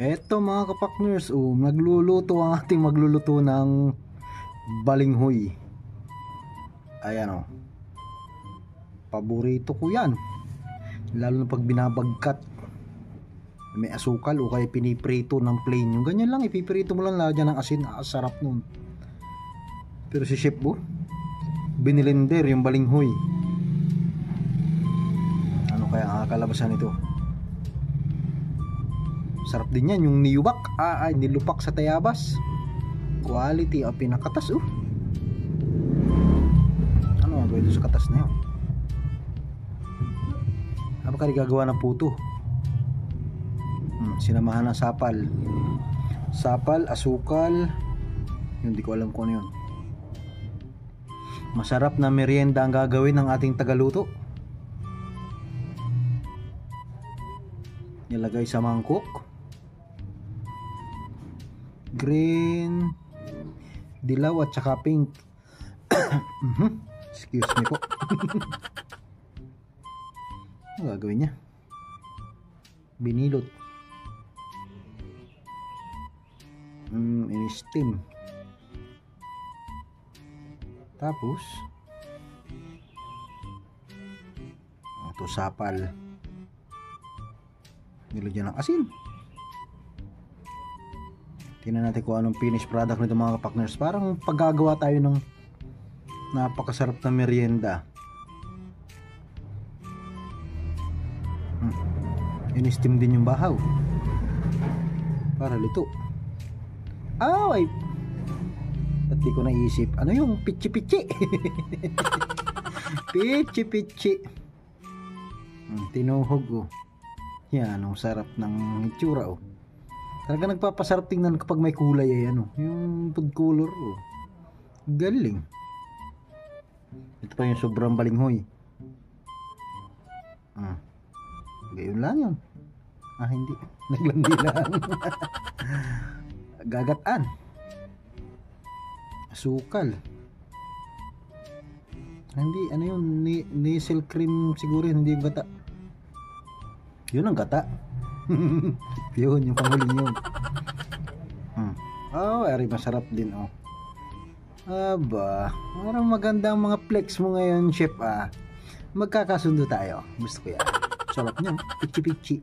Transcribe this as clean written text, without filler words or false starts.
Eto mga kapakners, nagluluto ang ating magluluto ng balinghoy. Ayan paborito ko yan, lalo na pag binabagkat. May asukal o kaya piniprito ng plain. Yung ganyan lang, ipiprito mo lang, lagyan ng asin, sarap nun. Pero si chef binilender yung balinghoy. Ano kaya ang kalabasan nito? Sarap din yan, yung niyubak, nilupak sa tayabas. Quality, pinakatas. Ano ang gawin sa katas na yun? Ano ka gagawa ng puto? Sinamahan ng sapal, asukal, hindi ko alam kung ano yun. Masarap na merienda ang gagawin ng ating tagaluto. Nilagay sa mangkok, green, dilaw at saka pink. Excuse me po. Ano gagawin niya? Binilot, in-steam, tapos ito sapal, nilagyan ng asin. Tingnan natin kung anong finished product nito mga kapakners. Parang paggagawa tayo ng napakasarap na merienda. In-steam din yung bahaw para luto. Ay, ba't di ko naisip? Ano yung pichi-pichi? Pichi-pichi. Tinuhog yan, ang sarap ng itsura Talaga nagpapasarap tingnan kapag may kulay yung food color galing. Ito pa yung sobrang balinghoy. Gayon lang yun. Hindi. Naglandi lang. Gagataan. Asukal. Hindi, ano yun? Nasal cream siguro, hindi yung gata. Yun ang gata. Yun, yung panguling yun. Ari masarap din Aba, parang maganda ang mga flex mo ngayon, chef Magkakasundo tayo. Gusto ko yan. Sarap niya. Pichi-pichi.